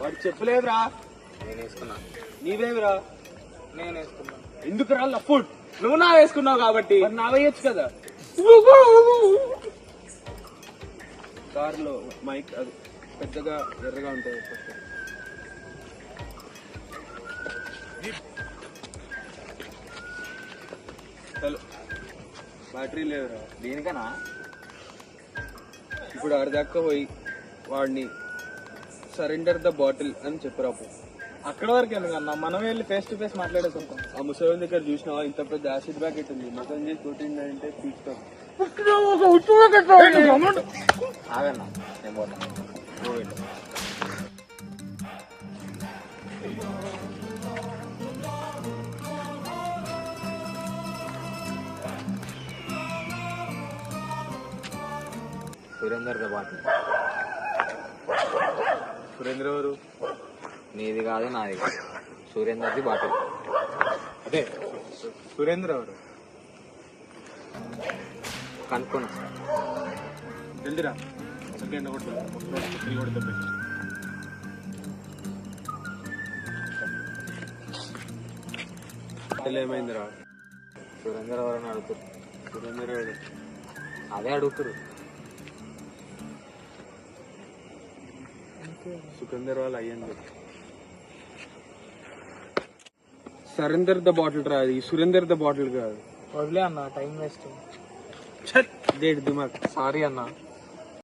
వాడు చెప్పలేదురా. నేను వేసుకున్నా. నీవేమిరా? నేను వేసుకున్నా. ఎందుకురా లఫుడ్? నువ్వు నా వేసుకున్నావు కాబట్టి నా వేయచ్చు కదా. కారులో మైక్ అది పెద్దగా ఎర్రగా ఉంటుంది. హలో, బ్యాటరీ లేదురా. దేనికనా? ఇప్పుడు ఆడదాకా పోయి వాడిని సరెండర్ ద బాటిల్ అని చెప్పరాపు. అక్కడ వరకు ఎందుకన్నా, మనం వెళ్ళి ఫేస్ టు ఫేస్ మాట్లాడేసుకుంటాం. ఆ ముసలి దగ్గర చూసినావా ఇంత పెద్ద యాసిడ్ ప్యాకెట్ ఉంది, మొత్తం చేసి కొట్టిందంటే తీసుకో. ఆగన్నా, నేను పోతా. Surender the bottle. సురేంద్ర ఎవరు? నీది కాదు నాది కాదు, సురేందర్ది బాటిల్. అదే సురేంద్ర ఎవరు కనుక్కున్నా. జల్దిరా, సెకండ్ కొడుతుంది. ఏమైందిరా? సురేందర్ ఎవరని అడుగుతారు. సురేంద్ర ఎవరు? అదే అడుగుతారు. సురేందర్ వాళ్ళు అయ్యింది. సరెందర్ ద బాటిల్ రా, అది సురేందర్ ద బాటిల్ కాదు. వదిలే అన్న, టైం వేస్ట్. దిమాగ్. సారీ అన్న.